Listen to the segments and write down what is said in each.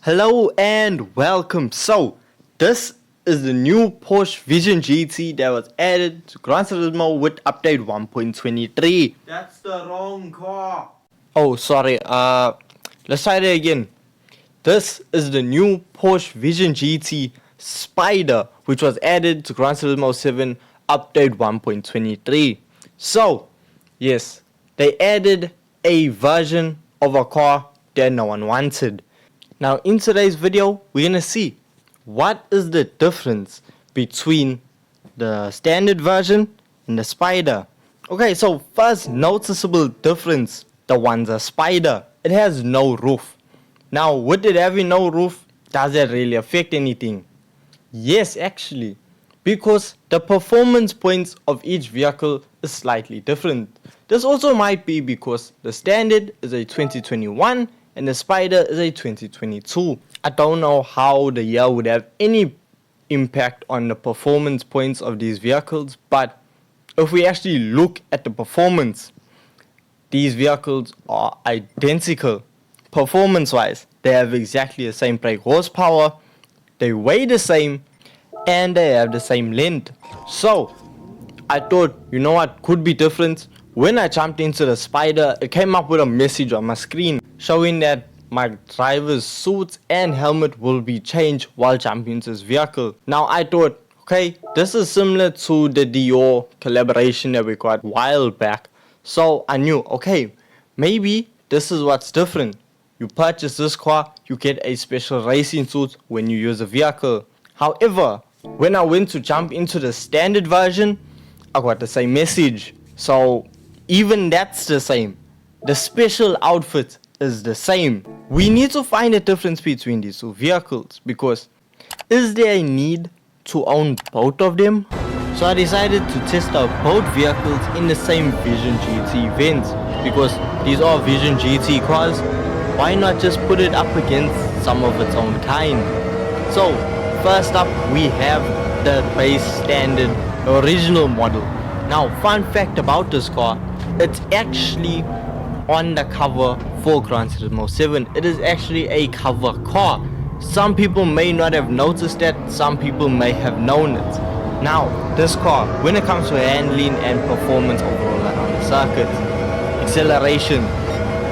Hello and welcome. So, this is the new Porsche VGT that was added to Gran Turismo with update 1.23. That's the wrong car. Oh, sorry. Let's try that again. This is the new Porsche VGT Spyder, which was added to Gran Turismo 7 update 1.23. So, yes, they added a version of a car that no one wanted. Now in today's video, we're going to see what is the difference between the standard version and the Spyder. Okay, so first noticeable difference, the one's a Spyder. It has no roof. Now with it having no roof, does that really affect anything? Yes, actually, because the performance points of each vehicle is slightly different. This also might be because the standard is a 2021 and the Spyder is a 2022. I don't know how the year would have any impact on the performance points of these vehicles, but if we actually look at the performance, these vehicles are identical. Performance wise, they have exactly the same brake horsepower, they weigh the same, and they have the same length. So I thought, you know what could be different? When I jumped into the Spyder, it came up with a message on my screen showing that my driver's suit and helmet will be changed while jumping into this vehicle. Now I thought, okay, this is similar to the Dior collaboration that we got a while back. So I knew, okay, maybe this is what's different. You purchase this car, you get a special racing suit when you use the vehicle. However, when I went to jump into the standard version, I got the same message. So even that's the same. The special outfit is the same. We need to find a difference between these two vehicles, because is there a need to own both of them? So I decided to test out both vehicles in the same Vision GT event, because these are Vision GT cars. Why not just put it up against some of its own kind? So first up we have the base standard original model. Now fun fact about this car, it's actually on the cover for Gran Turismo 7. It is actually a cover car. Some people may not have noticed that, some people may have known it. Now this car, when it comes to handling and performance overall around the circuit, acceleration,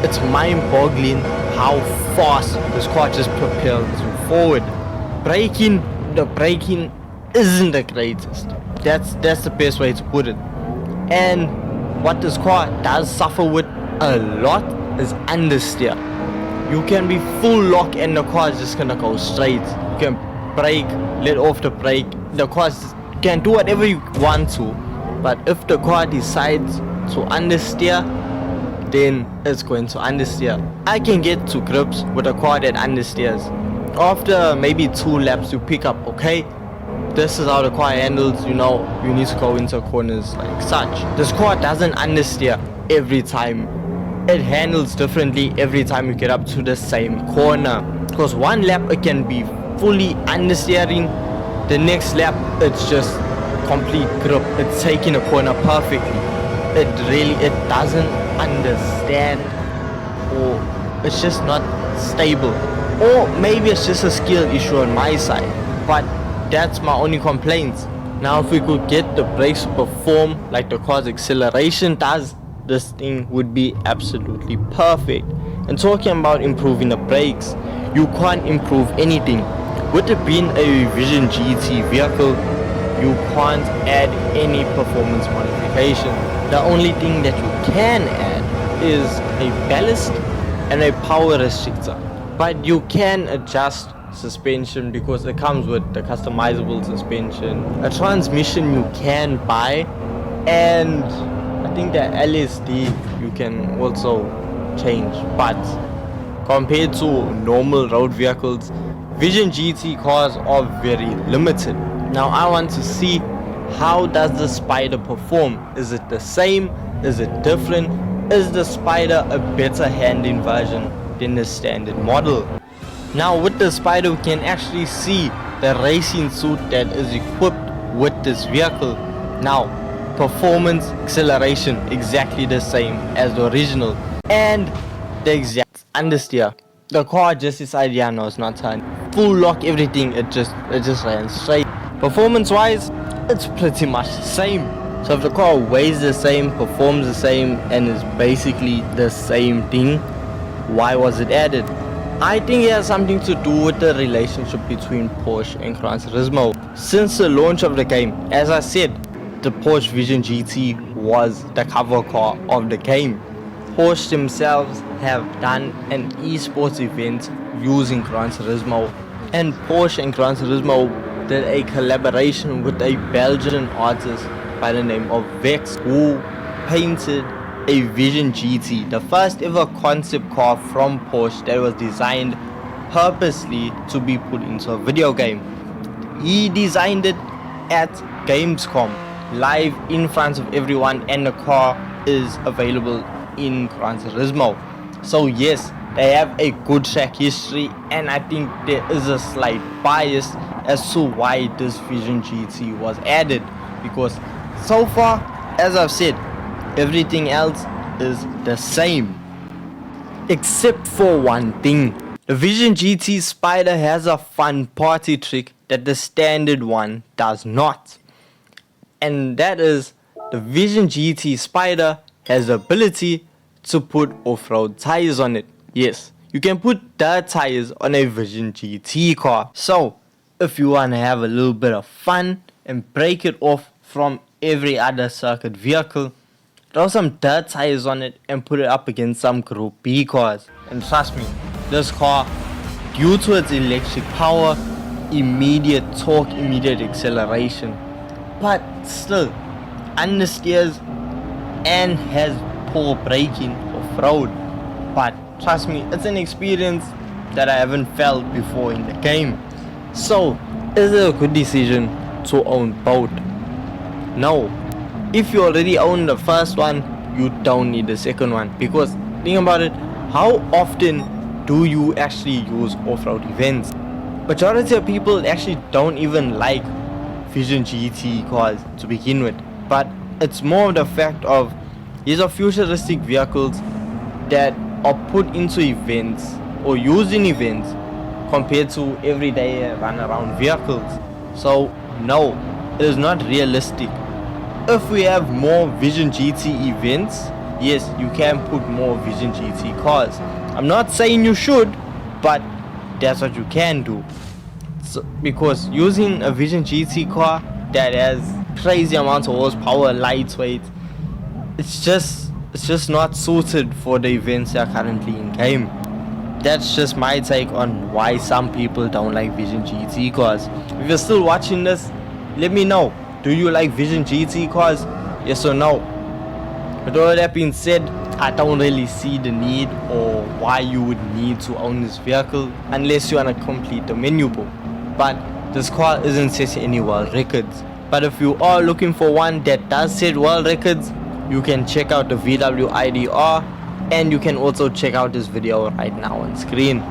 it's mind-boggling how fast this car just propels you forward. Braking, the braking isn't the greatest. That's the best way to put it. And what this car does suffer with a lot is understeer. You can be full lock and the car is just gonna go straight. You can brake, let off the brake. The car can do whatever you want to, but if the car decides to understeer, then it's going to understeer. I can get to grips with a car that understeers. After maybe 2 laps you pick up, okay, this is how the car handles, you know, you need to go into corners like such. This car doesn't understeer every time. It handles differently every time you get up to the same corner. Because one lap it can be fully understeering, the next lap it's just complete grip. It's taking a corner perfectly. It doesn't understand, or it's just not stable. Or maybe it's just a skill issue on my side, but that's my only complaint. Now if we could get the brakes to perform like the car's acceleration does, this thing would be absolutely perfect. And talking about improving the brakes, you can't improve anything. With it being a Vision GT vehicle, you can't add any performance modification. The only thing that you can add is a ballast and a power restrictor. But you can adjust suspension because it comes with the customizable suspension. A transmission you can buy, and I think the LSD you can also change. But compared to normal road vehicles, Vision GT cars are very limited. Now I want to see, how does the Spyder perform? Is it the same? Is it different? Is the Spyder a better handling version than the standard model? Now with the Spyder we can actually see the racing suit that is equipped with this vehicle. Now performance, acceleration exactly the same as the original, and the exact understeer the car just decided, yeah, no, it's not turning. Full lock, everything, it just ran straight. Performance wise, it's pretty much the same. So if the car weighs the same, performs the same, and is basically the same thing, why was it added? I think it has something to do with the relationship between Porsche and Gran Turismo. Since the launch of the game, as I said, the Porsche Vision GT was the cover car of the game. Porsche themselves have done an esports event using Gran Turismo, and Porsche and Gran Turismo did a collaboration with a Belgian artist by the name of Vex, who painted a Vision GT, the first ever concept car from Porsche that was designed purposely to be put into a video game. He designed it at Gamescom, live in front of everyone, and the car is available in Gran Turismo. So yes, they have a good track history, and I think there is a slight bias as to why this Vision GT was added, because so far, as I've said, everything else is the same, except for one thing. The Vision GT Spyder has a fun party trick that the standard one does not, and that is the Vision GT Spyder has the ability to put off-road tires on it. Yes, you can put dirt tires on a Vision GT car. So if you want to have a little bit of fun and break it off from every other circuit vehicle, throw some dirt tires on it and put it up against some Group B cars. And trust me, this car, due to its electric power, immediate torque, immediate acceleration, but still understeers and has poor braking off-road. But trust me, it's an experience that I haven't felt before in the game. So, is it a good decision to own both? No. If you already own the first one, you don't need the second one, because think about it, how often do you actually use off-road events? Majority of people actually don't even like Vision GT cars to begin with, but it's more of the fact of these are futuristic vehicles that are put into events or used in events compared to everyday run around vehicles. So no, it is not realistic. If we have more Vision GT events, yes, you can put more Vision GT cars. I'm not saying you should, but that's what you can do. So, because using a Vision GT car that has crazy amounts of horsepower, lightweight, it's just not suited for the events that are currently in game. That's just my take on why some people don't like Vision GT cars. If you're still watching this, let me know. Do you like Vision GT cars? Yes or no? With all that being said, I don't really see the need or why you would need to own this vehicle unless you want to complete the menu book. But this car isn't setting any world records. But if you are looking for one that does set world records, you can check out the VW IDR, and you can also check out this video right now on screen.